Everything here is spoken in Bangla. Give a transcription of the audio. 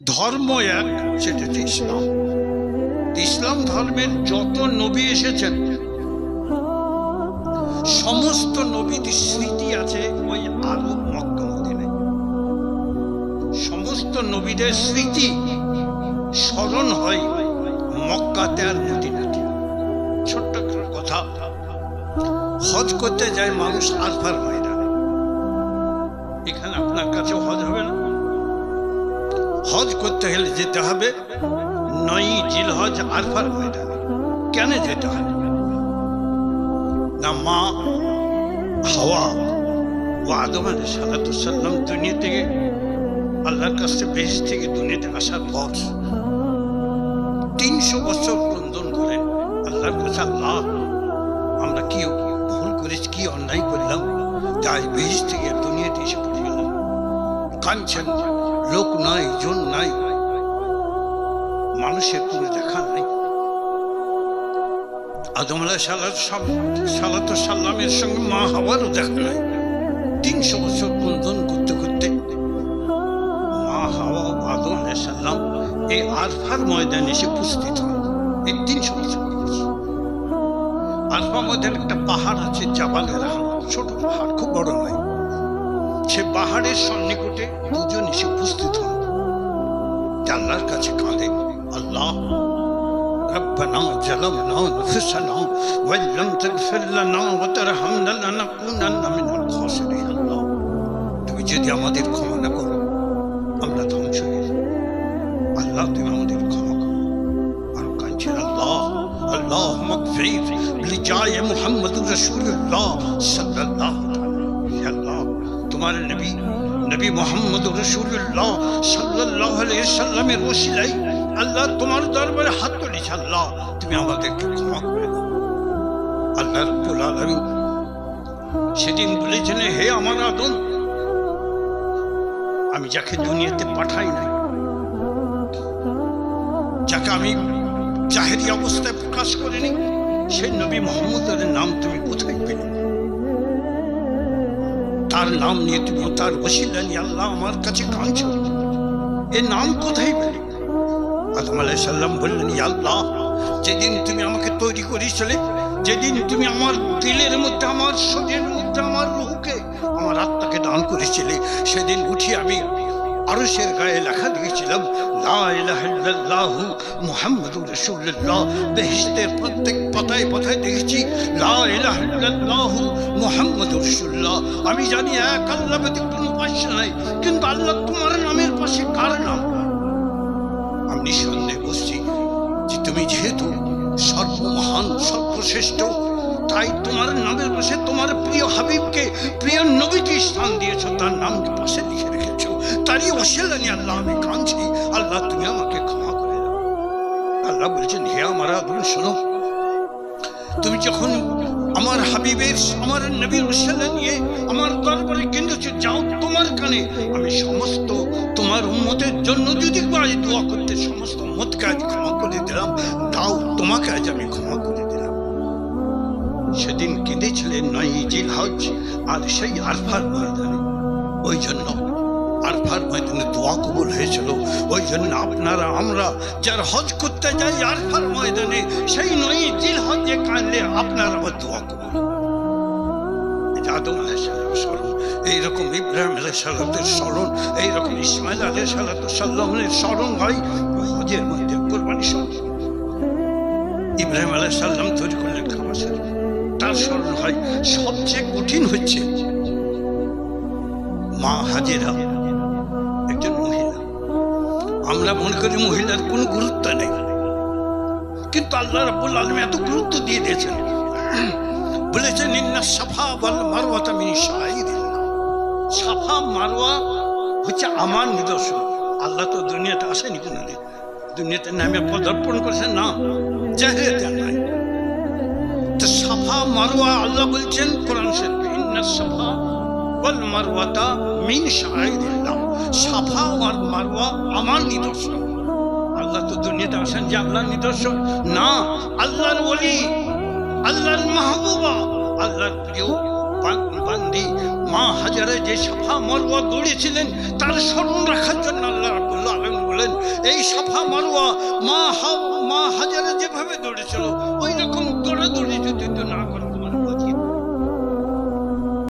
ধর্ম এক, সেটা হচ্ছে ইসলাম। ইসলাম ধর্মের যত নবী এসেছেন সমস্ত নবীদের স্মৃতি আছে ওই আরব মক্কা মদিনায়। সমস্ত নবীদের স্মৃতি স্মরণ হয় মক্কাতে আর মদিনাতে। ছোট্ট কথা, হজ করতে যায় মানুষ আরফার ময়দানে। এখানে আপনার কাছে হজ হবে না? হজ করতে গেলে যেতে হবে 9 জিলহজ আরফার ময়দানে। কেন যেতে হবে? না মা হাওয়া ও আদম আলাইহিস সালাম দুনিয়া থেকে আল্লাহর কাছে বেহেশত থেকে দুনিয়াতে আসার পর 300 বছর ক্রন্দন করেন আল্লাহর কাছে, আল্লাহ আমরা কি ভুল করেছি, কি অন্যায় করলাম, তাই বেহেশত থেকে দুনিয়াতে এসে পড়ে গেলাম। কাঁদছেন, লোক নাই, জন নাই, মানুষের কোনো দেখা নাই। আদম আলাইহিস সালামের সঙ্গে মা হাওয়ারও দেখা নাই। 300 বছর ক্রন্দন করতে করতে মা হাওয়া আদম আলাইহিস সালাম এই আরফার ময়দানে এসে উপস্থিত হন। এই 300 বছর আরফা ময়দানে একটা পাহাড় আছে, জাবালে রাহমাত, ছোট পাহাড়, খুব বড় নয়। সে পাহাড়ের সন্নিকটে দুজন এসে উপস্থিত হন। আল্লাহর কাছে কাঁদে, আল্লাহ ربنا ظلمنا أنفسنا وإن لم تغفر لنا وترحمنا لنكونن من الخاسرين। আল্লাহ তুমি যদি আমাদের ক্ষমা না করো আমরা ধ্বংস হয়ে যাব। আল্লাহ তুমি আমাদের ক্ষমা করো। আর কাঁদছেন, আল্লাহ اللهم اغفر لجاه محمد رسول الله صلى الله عليه وسلم। তোমার নবী মুহাম্মদ রাসূলুল্লাহ সাল্লাল্লাহু আলাইহি ওয়াসাল্লামের ওসিলায় আল্লাহ তোমার দরবারে হাত তুলেছি, আল্লাহ তুমি আমাদেরকে ক্ষমা করে দাও। আল্লাহ রাব্বুল আলামিন সেদিন বলেছেন, হে আমার আদম, আমি যাকে দুনিয়াতে পাঠাই নাই, যাকে আমি জাহেরি অবস্থায় প্রকাশ করিনি, সেই নবী মুহাম্মদের নাম তুমি কোথায় পেলে? তার নাম নিয়ে তুমি, তার ওসিলা নিয়ে আল্লাহ আমার কাছে কাঁদছো, এ নাম কোথায় পেলে? আদম আলাইহিস সালাম বললেন, ইয়া আল্লাহ, যেদিন তুমি আমাকে তৈরি করেছিলে, যেদিন তুমি আমার দিলের মধ্যে, আমার শরীরের মধ্যে আমার রূহকে, আমার আত্মাকে দান করেছিলে, সেদিন উঠি আমি আরশের গায়ে লেখা দেখেছিলাম, লা ইলাহা ইল্লাল্লাহু মুহাম্মাদুর রাসূলুল্লাহ। বেহেশতের প্রত্যেক পাতায় পাতায় দেখেছি লা ইলাহা ইল্লাল্লাহু মুহাম্মাদুর রাসূলুল্লাহ। আমি জানি এক আল্লাহ ব্যতীত কোনো উপাস্য নাই, কিন্তু আল্লাহ তোমার নামের পাশে কার নাম? আমি নিঃসন্দেহে বলছি যে তুমি যেহেতু সর্বমহান, সর্বশ্রেষ্ঠ, তাই তোমার নামের পাশে তোমার প্রিয় হাবিবকে, প্রিয় নবীকে স্থান দিয়েছো, তার নামকে পাশে লিখে রেখেছো। তারই ওসিলা নিয়ে আল্লাহ আমি কাঁদছি, আল্লাহ তুমি আমাকে ক্ষমা করে দাও। আল্লাহ বলছেন, হে আমার আদম শোনো, তুমি যখন আমার হাবিবের, আমার নবীর ওসিলা নিয়ে আমার দরবারে কেঁদেছো, যাও তোমার কানে আমি সমস্ত তোমার উম্মতের জন্য যদি দোয়া করতে সমস্ত উম্মতকে আজ ক্ষমা করে দিলাম, তাও তোমাকে আজ আমি ক্ষমা করে দিলাম। সেদিন কেঁদেছিলেন 9 জিলহজ আর সেই আরফার ময়দানে। ওই জন্য আরফার ময়দানে দোয়া কবুল হয়েছিল। ওই জন্য আপনারা, আমরা যারা হজ করতে যাই আরফার ময়দানে, সেই 9 জিলহজে কাঁদলে আপনার আবার দোয়া কবুল। আদম আলাইহিস স্মরণ, এইরকম ইব্রাহিম আলাইহিস সালাতের স্মরণ, এইরকম ইসমাইল আলাইহিস সালামের স্মরণ হয় হজের মধ্যে। কোরবানি স্মরণ, ইব্রাহিম আলাইহিস সালাম তৈরি করলেন কাবা শরীফ, তার স্মরণ হয়। সবচেয়ে কঠিন হচ্ছে মা হাজেরা, একজন মহিলা। আমরা মনে করি মহিলার কোনো গুরুত্ব নেই, কিন্তু আল্লাহ রাব্বুল আলামিন এত গুরুত্ব দিয়ে দিয়েছেন। বলেছেন, ইন্না সাফা ওয়াল মারওয়াতা মিন শাআইরিল্লাহ। সাফা মারওয়া হচ্ছে আমার নিদর্শন। আল্লাহ তো দুনিয়াতে আসেনি কোনোদিন, দুনিয়াতে নামে পদার্পণ করেছেন না, জাহেরিয়াতে নাই। তো সাফা মারওয়া আল্লাহ বলছেন কোরআন শরীফে, ইন্না সাফা ওয়াল মারওয়াতা মিন শাআইরিল্লাহ। সাফা আর মারওয়া আমার নিদর্শন। আল্লাহ তো দুনিয়াতে আসেন যে আল্লাহর নিদর্শন না, আল্লাহর ওলি, আল্লাহর মাহবুবা, আল্লাহর প্রিয় বান্দি মা হাজারে যে সাফা মারওয়া দৌড়েছিলেন, তার স্মরণ রাখার জন্য আল্লাহ রাব্বুল আলামিন বলে এই সাফা মারওয়া মা হাজারা যেভাবে দৌড়ে